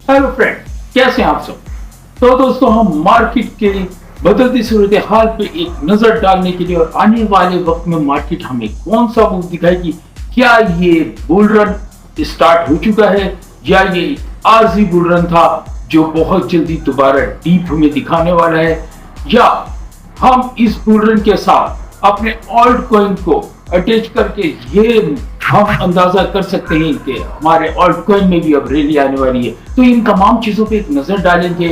Hello friend, कैसे हैं आप सब। तो दोस्तों, हम मार्केट के बदलती सूरत हाल पे एक नजर डालने के लिए और आने वाले वक्त में मार्केट हमें कौन सा मूव दिखाएगी, क्या ये बुल रन स्टार्ट हो चुका है या ये आरजी बुल रन था जो बहुत जल्दी दोबारा डीप हमें दिखाने वाला है, या हम इस बुल रन के साथ अपने ऑल्ट कॉइन को अटैच करके ये हम अंदाजा कर सकते हैं कि हमारे ऑल्ट कॉइन में भी अब रैली आने वाली है। तो इन तमाम चीजों पे एक नजर डालेंगे,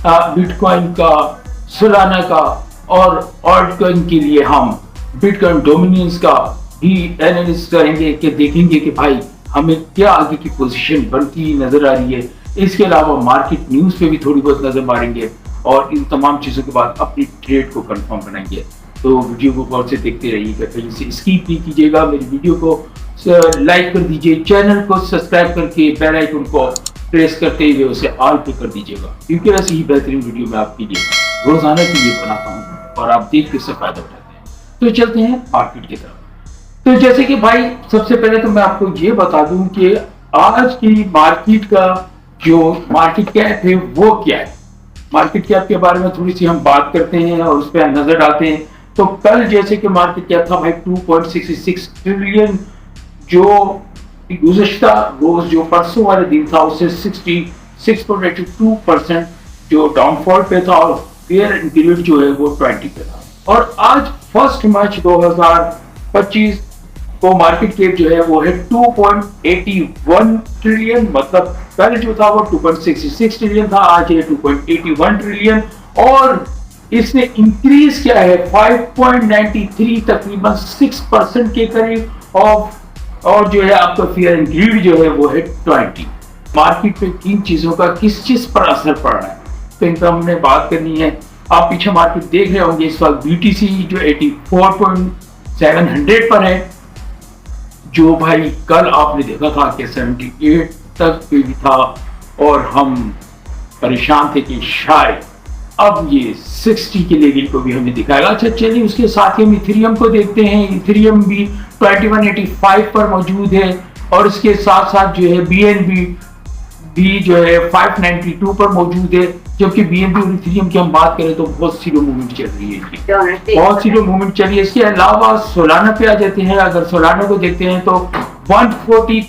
बिटकॉइन का, सोलाना का और ऑल्ट कॉइन के लिए हम बिटकॉइन डोमिनियंस का भी एनालिसिस करेंगे कि देखेंगे कि भाई हमें क्या आगे की पोजीशन बनती नजर आ रही है। इसके अलावा मार्केट न्यूज पे भी थोड़ी बहुत नजर मारेंगे और इन तमाम चीजों के बाद अपनी ट्रेड को कंफर्म बनाएंगे। तो वीडियो को गौर से देखते रहिएगा, कहीं से स्किप नहीं कीजिएगा। मेरी वीडियो को लाइक कर दीजिए, चैनल को सब्सक्राइब करके बेल आइकन को प्रेस करते हुए उसे ऑल पे कर दीजिएगा, क्योंकि ऐसी ही बेहतरीन वीडियो मैं आपके लिए रोजाना के लिए बनाता हूँ और आप देख के उससे फायदा उठाते हैं। तो चलते हैं मार्केट की तरफ। तो जैसे कि भाई सबसे पहले तो मैं आपको ये बता दूं कि आज की मार्केट का जो मार्केट कैप है वो क्या है। मार्केट कैप के बारे में थोड़ी सी हम बात करते हैं और उस पर नजर डालते हैं। तो कल जैसे कि मार्केट कैप था भाई 2.66 ट्रिलियन, जो गुज़श्ता रोज जो परसों वाले दिन था उससे 66.82% जो डाउनफॉल पे था और फेयर पीरियड जो है वो 20 पे था। और आज 1 मार्च 2025 को मार्केट कैप जो है वो है 2.81 ट्रिलियन, मतलब कल जो था वो 2.66 ट्रिलियन था, आज है 2.81 ट्रिलियन। और इसने इंक्रीज किया है 5.93 तकरीबन 6% के करीब और जो है आपका फेयर एंड ग्रीड जो है वो है 20। मार्केट पे किन चीजों का किस चीज पर असर पड़ रहा है तो इनका हमने बात करनी है। आप पीछे मार्केट देख रहे होंगे, इस वक्त बीटीसी जो 84.700 पर है, जो भाई कल आपने देखा था कि 78 तक पे भी था और हम परेशान थे कि शायद अब ये 60 के लेवल को भी हमें दिखाएगा। अच्छा चलिए, उसके साथ ही हम इथेरियम को देखते हैं। इथेरियम भी 2185 पर मौजूद है और इसके साथ साथ जो है बीएनबी भी जो है 592 पर मौजूद है। जबकि बीएनबी और इथेरियम की हम बात करें तो बहुत सी मूवमेंट चल रही है, बहुत सी मूवमेंट चल रही है। इसके अलावा सोलाना पे आ जाते हैं। अगर सोलाना को देखते हैं तो 140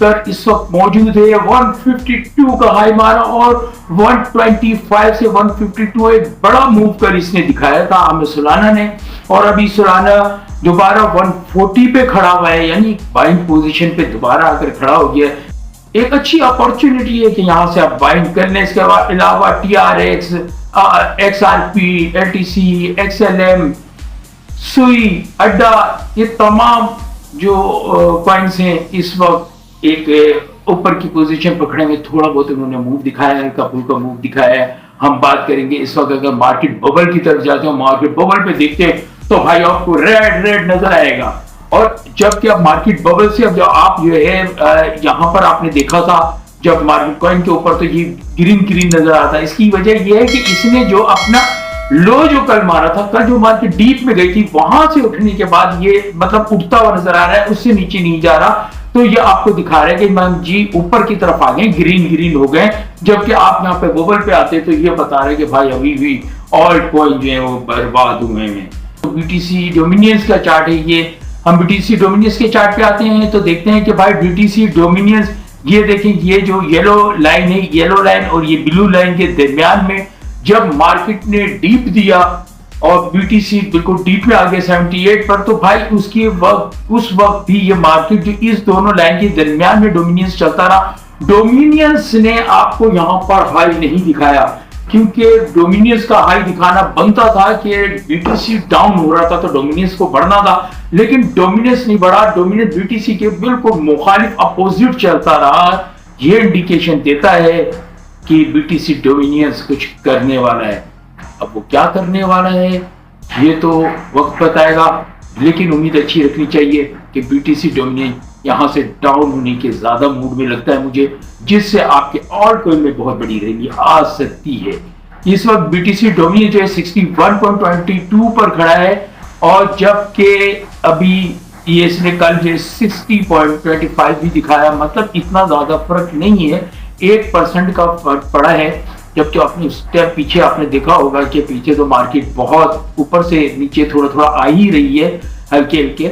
पर इस वक्त मौजूद है, 152 का हाई मारा और 125 से 152 एक बड़ा मूव कर इसने दिखाया था हमें सोलाना ने। और अभी सोलाना दोबारा 140 पे खड़ा हुआ है, यानी बाइंग पोजीशन पे दोबारा आकर खड़ा हो गया। एक अच्छी अपॉर्चुनिटी है कि यहां से आप बाइंग कर लें। इसके अलावा टीआरएक्स, एक्सआरपी, एलटीसी, एक्सएलएम, सुई, अड्डा, ये तमाम जो कॉइन्स हैं इस वक्त एक ऊपर की पोजीशन पकड़ने में थोड़ा बहुत उन्होंने मूव दिखाया है, कपूर का मूव दिखाया है। हम बात करेंगे इस वक्त अगर मार्केट बबल की तरफ जाते हो, मार्केट बबल पे देखते हैं तो भाई आपको रेड नजर आएगा। और जबकि अब मार्केट बबल से अब जो आप जो है यहाँ पर आपने देखा था जब मार्केट कॉइन के ऊपर तो ये ग्रीन नजर आता है। इसकी वजह यह है कि इसने जो अपना लो जो कल मारा था, कल जो मार्केट डीप में गई थी वहां से उठने के बाद ये मतलब उठता हुआ नजर आ रहा है, उससे नीचे नहीं जा रहा। तो ये आपको दिखा रहा है कि मैम जी ऊपर की तरफ आ गए, ग्रीन हो गए। जबकि आप यहाँ पे बबल पे आते तो ये बता रहे कि भाई अभी भी ऑल्ट कॉइन जो है वो बर्बाद हुए हैं। तो बीटीसी डोमिनियंस का चार्ट है ये। हम बीटीसी डोमिनियंस के चार्ट पे आते हैं तो देखते हैं कि भाई बीटीसी डोमिनियंस, ये देखें, ये जो येलो लाइन है, येलो लाइन और ये ब्लू लाइन के दरमियान में जब मार्केट ने डीप दिया और बीटीसी बिल्कुल डीप में आ गया 78 पर, तो भाई उस वक्त भी ये मार्केट जो इस दोनों लाइन के दरमियान में डोमिनियंस चलता रहा। डोमिनियंस ने आपको यहाँ पर हाई नहीं दिखाया, क्योंकि डोमिनियंस का हाई दिखाना बनता था कि बीटीसी डाउन हो रहा था तो डोमिनियंस को बढ़ना था, लेकिन डोमिनियंस नहीं बढ़ा। डोमिनियंस बीटीसी के बिल्कुल मुखालिफ अपोजिट चलता रहा। यह इंडिकेशन देता है कि बीटीसी डोमिनियंस कुछ करने वाला है। अब वो क्या करने वाला है ये तो वक्त बताएगा, लेकिन उम्मीद अच्छी रखनी चाहिए कि बीटीसी डोमिनियन यहां से डाउन होने के ज्यादा मूड में लगता है मुझे, जिससे आपके ऑल्ट कॉइन में बहुत बड़ी रैली आ सकती है। इस वक्त बीटीसी डोमिनियन जो है 61.22 पर खड़ा है और जबकि अभी इसने कल जो 60.25 भी दिखाया, मतलब इतना ज्यादा फर्क नहीं है। 1% का फर्क पड़ा है, जबकि अपने स्टेप पीछे आपने देखा होगा कि पीछे तो मार्केट बहुत ऊपर से नीचे थोड़ा थोड़ा आ ही रही है, हल्के हल्के।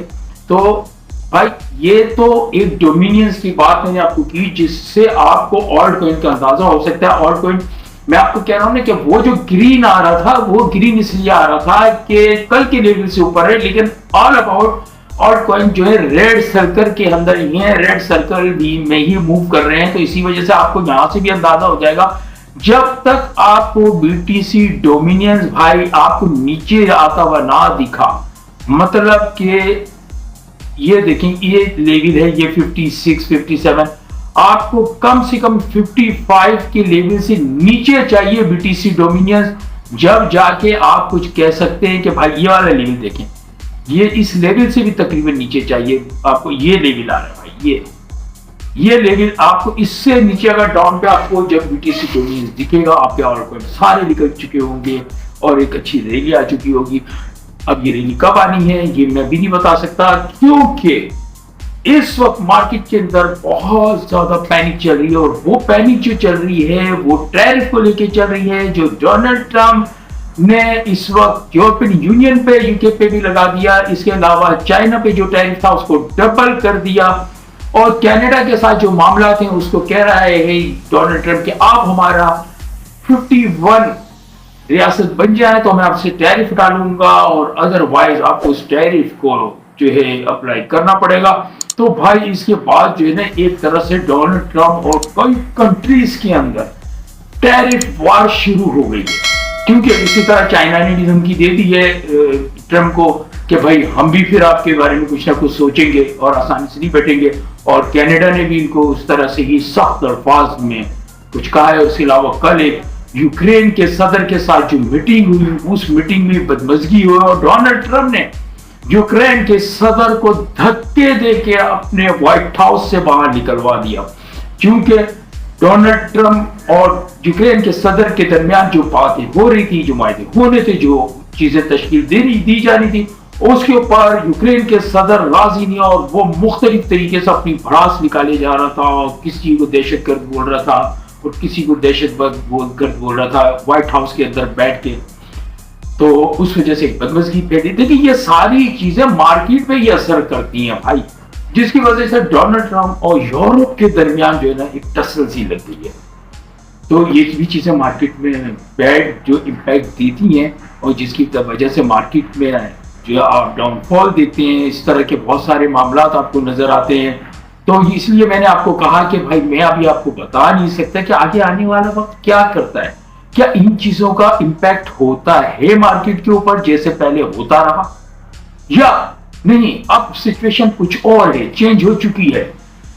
तो भाई ये तो एक डोमिनियंस की बात मैंने आपको की, जिससे आपको ऑल्ट कॉइन का अंदाजा हो सकता है। ऑल्ट कॉइन मैं आपको कह रहा हूं ना कि वो जो ग्रीन आ रहा था, वो ग्रीन इसलिए आ रहा था कि कल के लेवल से ऊपर है, लेकिन ऑल अबाउट ऑल्ट कॉइन जो है रेड सर्कल के अंदर ही है, रेड सर्कल भी में ही मूव कर रहे हैं। तो इसी वजह से आपको यहां से भी अंदाजा हो जाएगा, जब तक आपको बीटीसी डोमिनियंस भाई आपको नीचे आता हुआ ना दिखा, मतलब कि ये देखें ये लेवल है, ये 56 57, आपको कम से कम 55 के लेवल से नीचे चाहिए बीटीसी डोमिनियंस, जब जाके आप कुछ कह सकते हैं कि भाई ये वाला लेवल देखें, ये इस लेवल से भी तकरीबन नीचे चाहिए आपको। ये लेवल आ रहा है भाई, ये लेवल आपको इससे नीचे अगर डाउन पे आपको जब बीटीसी डोमिनियंस दिखेगा, आपके ऑल्ट सारे निकल चुके होंगे और एक अच्छी रैली आ चुकी होगी। अब ये रैली कब आनी है ये मैं भी नहीं बता सकता, क्योंकि इस वक्त मार्केट के अंदर बहुत ज्यादा पैनिक चल रही है, और वो पैनिक जो चल रही है वो टैरिफ को लेके चल रही है, जो डोनाल्ड ट्रंप ने इस वक्त यूरोपियन यूनियन पे, यूके पे भी लगा दिया। इसके अलावा चाइना पे जो टैरिफ था उसको डबल कर दिया, और कनाडा के साथ जो मामला थे उसको कह रहा है डोनाल्ड ट्रंप कि आप हमारा 51 रियासत बन जाए तो मैं आपसे टैरिफ हटा लूंगा, और अदरवाइज आपको उस टैरिफ को जो है अप्लाई करना पड़ेगा। तो भाई इसके बाद जो है ना एक तरह से डोनाल्ड ट्रंप और कई कंट्रीज के अंदर टैरिफ वार शुरू हो गई है, क्योंकि इसी तरह चाइना ने भी धमकी दे दी है ट्रंप को कि भाई हम भी फिर आपके बारे में कुछ ना कुछ सोचेंगे और आसानी से नहीं बैठेंगे, और कनाडा ने भी इनको उस तरह से ही सख्त अल्फाज में कुछ कहा है। उसके अलावा कल एक यूक्रेन के सदर के साथ जो मीटिंग हुई, उस मीटिंग में बदमजगी हुई और डोनाल्ड ट्रंप ने यूक्रेन के सदर को धक्के देके अपने व्हाइट हाउस से बाहर निकलवा दिया, क्योंकि डोनाल्ड ट्रंप और यूक्रेन के सदर के दरमियान जो बातें हो रही थी, जो मायदे होने थे, जो चीजें तश्कील दी जानी थी, उसके ऊपर यूक्रेन के सदर राजी नहीं, और वो मुख्तलिफ तरीके से अपनी भड़ास निकाले जा रहा था, और किसी को दहशतगर्द बोल रहा था और किसी को दहशतगर्द बोल रहा था व्हाइट हाउस के अंदर बैठ के। तो उस वजह से बदमजगी फैली। देखिए ये सारी चीजें मार्केट पे ही असर करती हैं भाई, जिसकी वजह से डोनाल्ड ट्रंप और यूरोप के दरमियान जो है ना एक टसल सी लग गई है। तो ये भी चीजें मार्केट में बैड जो इम्पैक्ट देती हैं, और जिसकी वजह से मार्केट में जो आप डाउनफॉल देते हैं, इस तरह के बहुत सारे मामला आपको नजर आते हैं। तो इसलिए मैंने आपको कहा कि भाई मैं अभी आपको बता नहीं सकता कि आगे आने वाला वक्त क्या करता है, क्या इन चीजों का इम्पैक्ट होता है मार्केट के ऊपर जैसे पहले होता रहा, या नहीं अब सिचुएशन कुछ और है, चेंज हो चुकी है।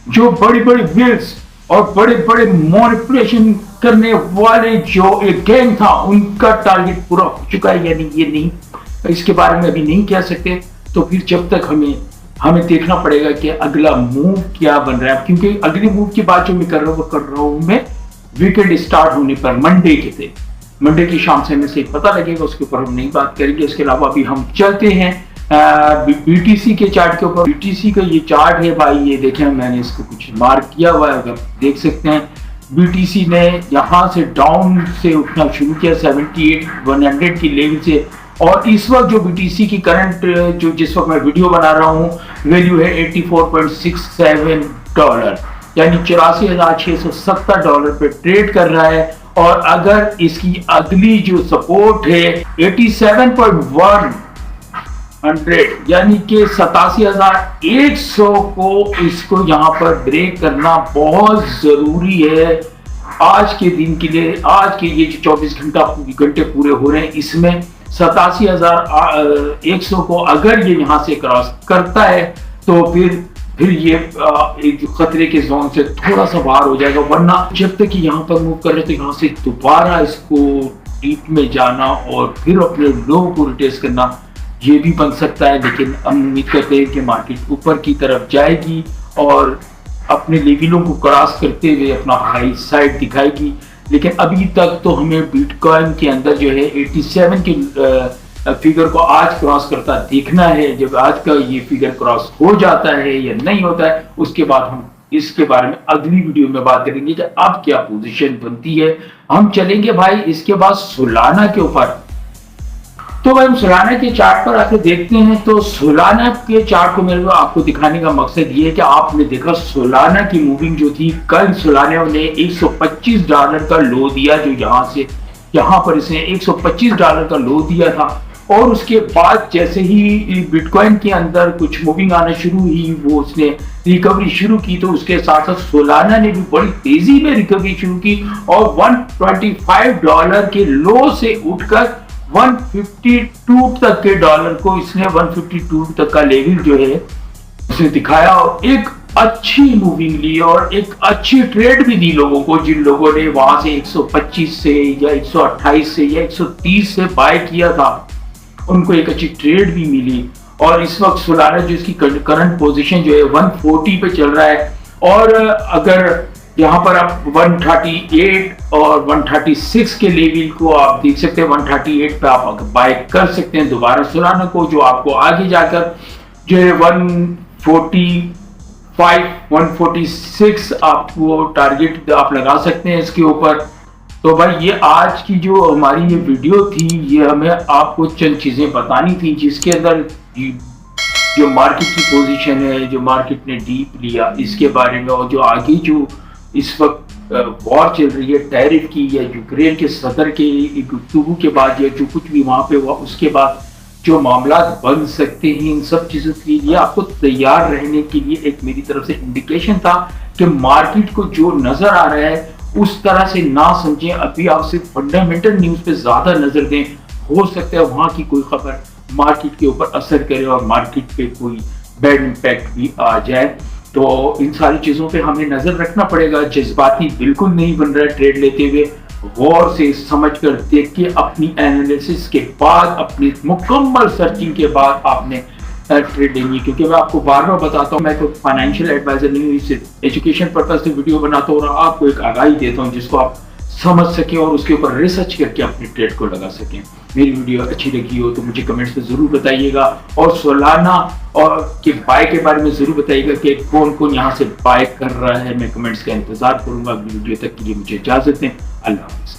जो बड़ी बड़ी बिल्स और बड़े बड़े मॉनिपुलेशन करने वाले जो एक गैंग था, उनका टारगेट पूरा हो चुका है, यानी ये नहीं, इसके बारे में अभी नहीं कह सकते। तो फिर जब तक हमें देखना पड़ेगा कि अगला मूव क्या बन रहा है, क्योंकि अगले मूव की बात जो मैं कर रहा हूं मैं वीकेंड स्टार्ट होने पर मंडे की शाम से हमें से पता लगेगा, उसके ऊपर हम नहीं बात करेंगे। इसके अलावा अभी हम चलते हैं बीटीसी के चार्ट के ऊपर। बीटीसी का ये चार्ट है भाई, ये देखें मैंने इसको कुछ मार्क किया हुआ है, अगर देख सकते हैं बीटीसी ने यहाँ से डाउन से उठना शुरू किया 78,100 की लेवल से, और इस वक्त जो बीटीसी की करंट जो जिस वक्त मैं वीडियो बना रहा हूँ वैल्यू है $84.67, यानी $84,670 पे ट्रेड कर रहा है। और अगर इसकी अगली जो सपोर्ट है 87.100 यानी कि 87,100 को इसको यहाँ पर ब्रेक करना बहुत जरूरी है आज के दिन के लिए। आज के ये जो 24 घंटे पूरे हो रहे हैं, इसमें 87,100 को अगर ये यहाँ से क्रॉस करता है तो फिर ये एक खतरे के जोन से थोड़ा सा बाहर हो जाएगा, वरना जब तक यहाँ पर मूव कर रहे तो यहाँ से दोबारा इसको डीप में जाना और फिर अपने लोगों को रिटेस्ट करना ये भी बन सकता है। लेकिन हम उम्मीद करते हैं कि मार्केट ऊपर की तरफ जाएगी और अपने लेवलों को क्रॉस करते हुए अपना हाई साइड दिखाएगी। लेकिन अभी तक तो हमें बिटकॉइन के अंदर जो है 87 की फिगर को आज क्रॉस करता देखना है। जब आज का ये फिगर क्रॉस हो जाता है या नहीं होता है, उसके बाद हम इसके बारे में अगली वीडियो में बात करेंगे कि अब क्या पोजीशन बनती है। हम चलेंगे भाई इसके बाद सोलाना के ऊपर। तो भाई हम सोलाना के चार्ट पर आके देखते हैं। तो सोलाना के चार्ट को मेरे को आपको दिखाने का मकसद ये है कि आपने देखा सोलाना की मूविंग जो थी, कल सोलाना ने $125 का लो दिया, जो यहाँ पर इसने $125 का लो दिया था। और उसके बाद जैसे ही बिटकॉइन के अंदर कुछ मूविंग आना शुरू हुई, वो उसने रिकवरी शुरू की, तो उसके साथ साथ सोलाना ने भी बड़ी तेजी में रिकवरी शुरू की और $125 के लो से उठकर 152 तक के डॉलर को इसने 152 तक का लेवल जो है उसने दिखाया और एक अच्छी मूविंग ली और एक अच्छी ट्रेड भी दी लोगों को, जिन लोगों ने वहां से 125 से या 128 से या 130 से बाय किया था, उनको एक अच्छी ट्रेड भी मिली। और इस वक्त सोलाना जो इसकी करंट पोजीशन जो है 140 पे चल रहा है। और अगर यहाँ पर आप 138 और 136 के लेवल को आप देख सकते हैं, 138 पे आप बाय कर सकते हैं दोबारा सोलाना को, जो आपको आगे जाकर जो है 145 146 आपको टारगेट आप लगा सकते हैं इसके ऊपर। तो भाई ये आज की जो हमारी ये वीडियो थी, ये हमें आपको चंद चीजें बतानी थी, जिसके अंदर जो मार्केट की पोजीशन है, जो मार्केट ने डीप लिया इसके बारे में, और जो आगे जो इस वक्त वॉर चल रही है टैरिफ की या यूक्रेन के सदर के गुफ्तगू के बाद या जो कुछ भी वहां पे हुआ उसके बाद जो मामला बन सकते हैं, इन सब चीजों के लिए आपको तैयार रहने के लिए एक मेरी तरफ से इंडिकेशन था कि मार्केट को जो नजर आ रहा है उस तरह से ना समझें। अभी आप सिर्फ फंडामेंटल न्यूज पे ज्यादा नजर दें, हो सकता है वहां की कोई खबर मार्केट के ऊपर असर करे और मार्केट पे कोई बैड इम्पैक्ट भी आ जाए। तो इन सारी चीजों पे हमें नजर रखना पड़ेगा। जज्बाती बिल्कुल नहीं बन रहा है ट्रेड लेते हुए, गौर से समझ कर देख के अपनी एनालिसिस के बाद, अपनी मुकम्मल सर्चिंग के बाद आपने ट्रेड लेंगी। क्योंकि मैं आपको बार बार बताता हूँ, मैं तो फाइनेंशियल एडवाइजर नहीं हूँ, सिर्फ एजुकेशन पर्पज से वीडियो बनाता हूँ और आपको एक आगाही देता हूँ जिसको आप समझ सकें और उसके ऊपर रिसर्च करके अपने ट्रेड को लगा सकें। मेरी वीडियो अच्छी लगी हो तो मुझे कमेंट्स में जरूर बताइएगा और सोलाना और के बाय के बारे में जरूर बताइएगा कि कौन कौन यहाँ से बाय कर रहा है। मैं कमेंट्स का इंतजार करूंगा। अगली वीडियो तक के लिए मुझे इजाजत दें। अल्लाह हाफ़िज़।